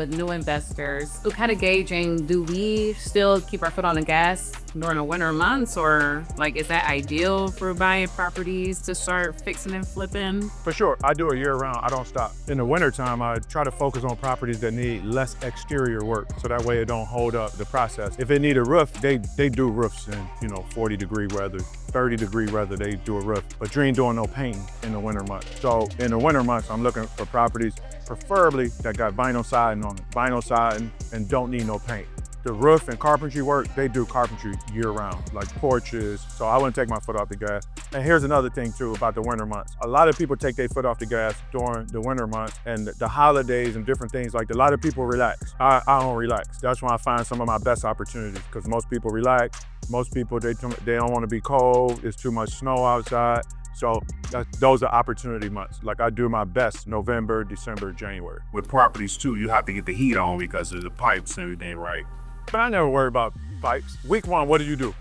with new investors. So kind of gauging, do we still keep our foot on the gas during the winter months, or like, is that ideal for buying properties to start fixing and flipping? For sure, I do it year round, I don't stop. In the wintertime, I try to focus on properties that need less exterior work, so that way it don't hold up the process. If it need a roof, they do roofs in 40-degree weather, 30-degree weather, they do a roof. But you ain't doing no painting in the winter months. So in the winter months, I'm looking for properties, preferably that got vinyl siding on it. Vinyl siding and don't need no paint. The roof and carpentry work, they do carpentry year round, like porches. So I wouldn't take my foot off the gas. And here's another thing too about the winter months. A lot of people take their foot off the gas during the winter months and the holidays and different things. Like a lot of people relax. I don't relax. That's when I find some of my best opportunities, because most people relax. Most people, they don't want to be cold. It's too much snow outside. So those are opportunity months. Like I do my best November, December, January. With properties too, you have to get the heat on because of the pipes and everything, right? But I never worry about pipes. Week one, what do?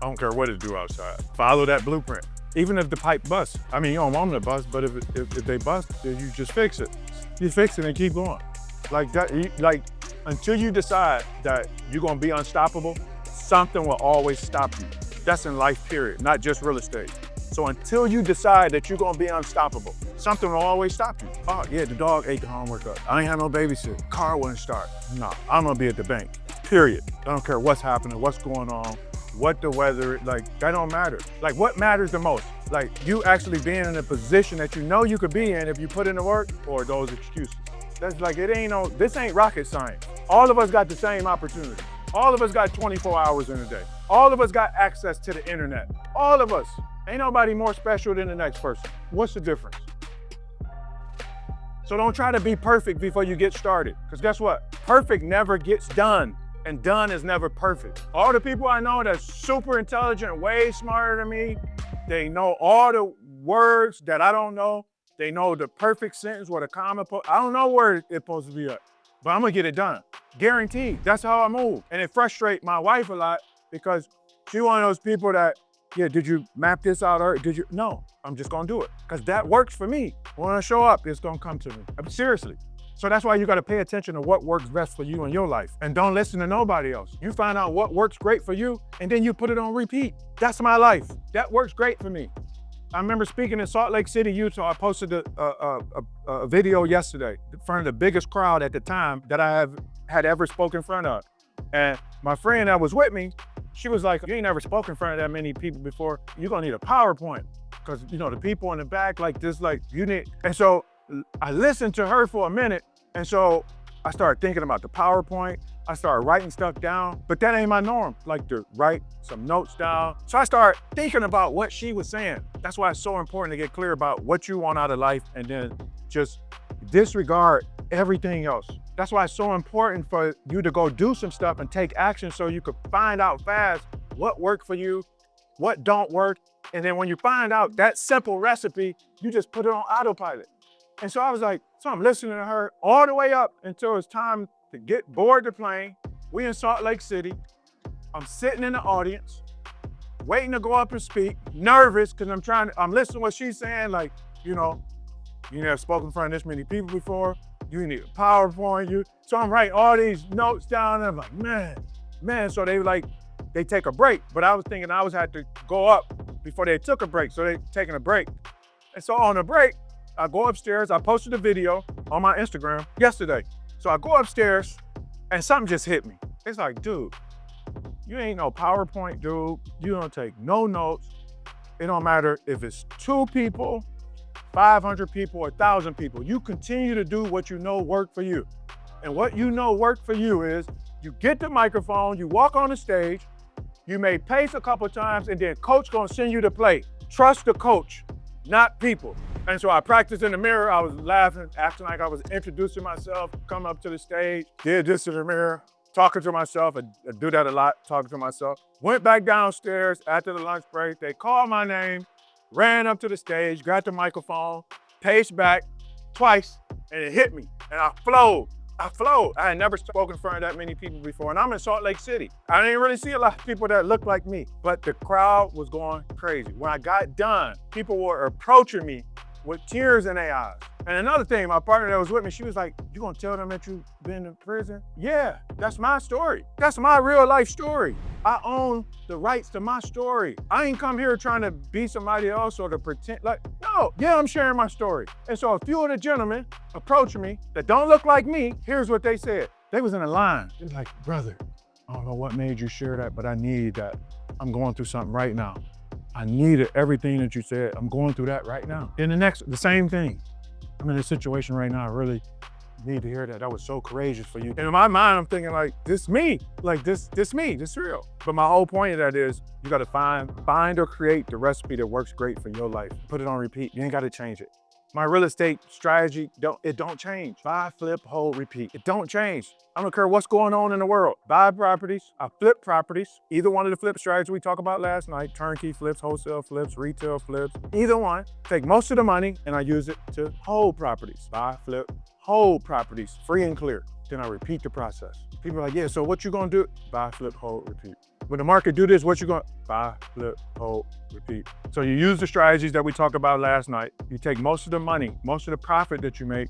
I don't care what it do outside. Follow that blueprint. Even if the pipe busts. I mean, you don't want them to bust, but if they bust, then you just fix it. You fix it and keep going. Like that, until you decide that you're gonna be unstoppable, something will always stop you. That's in life, period, not just real estate. So until you decide that you're gonna be unstoppable, something will always stop you. Oh yeah, the dog ate the homework up. I ain't have no babysit. Car wouldn't start. No, I'm gonna be at the bank, period. I don't care what's happening, what's going on, what the weather, like that don't matter. Like what matters the most? Like you actually being in a position that you know you could be in if you put in the work, or those excuses. That's like, this ain't rocket science. All of us got the same opportunity. All of us got 24 hours in a day. All of us got access to the internet. All of us. Ain't nobody more special than the next person. What's the difference? So don't try to be perfect before you get started. Because guess what? Perfect never gets done. And done is never perfect. All the people I know that's super intelligent, way smarter than me, they know all the words that I don't know. They know the perfect sentence where the comma, I don't know where it's supposed to be at, but I'm gonna get it done. Guaranteed, that's how I move. And it frustrates my wife a lot because she's one of those people that, yeah, did you map this out or did you? No, I'm just gonna do it. Because that works for me. When I show up, it's gonna come to me. I mean, seriously. So that's why you gotta pay attention to what works best for you in your life. And don't listen to nobody else. You find out what works great for you and then you put it on repeat. That's my life. That works great for me. I remember speaking in Salt Lake City, Utah. I posted a video yesterday in front of the biggest crowd at the time that I had ever spoken in front of. And my friend that was with me, she was like, you ain't never spoken in front of that many people before. You're gonna need a PowerPoint. Because the people in the back like this, like you need. And so I listened to her for a minute. And so I started thinking about the PowerPoint. I started writing stuff down, but that ain't my norm, like to write some notes down. So I started thinking about what she was saying. That's why it's so important to get clear about what you want out of life and then just disregard everything else. That's why it's so important for you to go do some stuff and take action so you could find out fast what worked for you, what don't work. And then when you find out that simple recipe, you just put it on autopilot. And so I was like, so I'm listening to her all the way up until it's time to board the plane. We in Salt Lake City. I'm sitting in the audience, waiting to go up and speak, nervous because I'm listening to what she's saying, like, you never spoken in front of this many people before. You need a PowerPoint. So I'm writing all these notes down and I'm like, man. So they take a break, but I was thinking I had to go up before they took a break. So they taking a break. And so on the break, I go upstairs. I posted a video on my Instagram yesterday. So I go upstairs and something just hit me. It's like, dude, you ain't no PowerPoint dude. You don't take no notes. It don't matter if it's 2 people, 500 people, 1,000 people. You continue to do what you know work for you. And what you know work for you is you get the microphone, you walk on the stage, you may pace a couple times, and then coach gonna send you to play. Trust the coach, not people. And so I practiced in the mirror. I was laughing, acting like I was introducing myself, coming up to the stage, did this in the mirror, talking to myself. I do that a lot, talking to myself. Went back downstairs after the lunch break. They called my name, ran up to the stage, grabbed the microphone, paced back twice, and it hit me. And I flowed. I had never spoken in front of that many people before, and I'm in Salt Lake City. I didn't really see a lot of people that looked like me, but the crowd was going crazy. When I got done, people were approaching me with tears in their eyes. And another thing, my partner that was with me, she was like, you gonna tell them that you've been in prison? Yeah, that's my story. That's my real life story. I own the rights to my story. I ain't come here trying to be somebody else or to pretend like, no, yeah, I'm sharing my story. And so a few of the gentlemen approached me that don't look like me. Here's what they said. They was in a line. They was like, brother, I don't know what made you share that, but I need that. I'm going through something right now. I needed everything that you said. I'm going through that right now. And the same thing. I'm in a situation right now. I really need to hear that. That was so courageous for you. And in my mind, I'm thinking like, this me, like this me, this real. But my whole point of that is you gotta find or create the recipe that works great for your life. Put it on repeat. You ain't gotta change it. My real estate strategy, don't change. Buy, flip, hold, repeat. It don't change. I don't care what's going on in the world. Buy properties, I flip properties. Either one of the flip strategies we talked about last night, turnkey flips, wholesale flips, retail flips, either one. Take most of the money and I use it to hold properties. Buy, flip, hold properties, free and clear. Then I repeat the process. People are like, yeah, so what you gonna do? Buy, flip, hold, repeat. When the market do this, what you gonna? Buy, flip, hold, repeat. So you use the strategies that we talked about last night. You take most of the money, most of the profit that you make,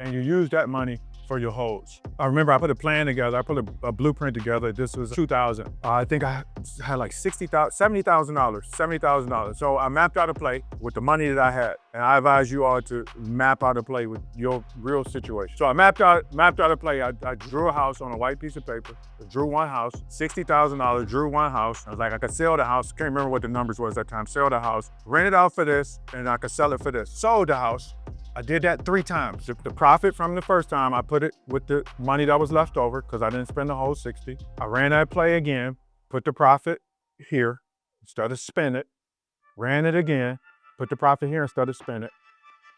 and you use that money for your holds. I remember I put a plan together. I put a blueprint together. This was 2000. I think I had like $70,000. So I mapped out a play with the money that I had. And I advise you all to map out a play with your real situation. So I mapped out a play. I drew a house on a white piece of paper. I drew one house, $60,000, drew one house. I was like, I could sell the house. Can't remember what the numbers was at that time. Sell the house, rent it out for this, and I could sell it for this. Sold the house. I did that 3 times. The profit from the first time, I put it with the money that was left over because I didn't spend the whole 60. I ran that play again, put the profit here instead of spend it, ran it again, put the profit here instead of spend it.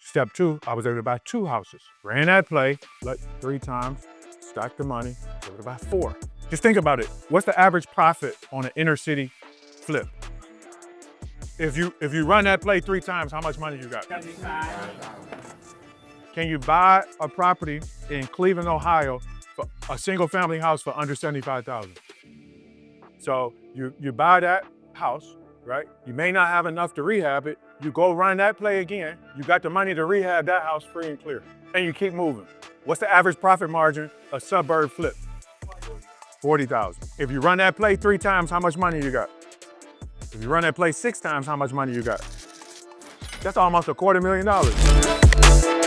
Step 2, I was able to buy 2 houses. Ran that play, like 3 times, stacked the money, able to buy 4. Just think about it. What's the average profit on an inner city flip? If you run that play 3 times, how much money you got? 75. Can you buy a property in Cleveland, Ohio, for a single family house for under $75,000? So you buy that house, right? You may not have enough to rehab it. You go run that play again. You got the money to rehab that house free and clear. And you keep moving. What's the average profit margin a suburb flip? 40,000. If you run that play 3 times, how much money you got? If you run that play 6 times, how much money you got? That's almost $250,000.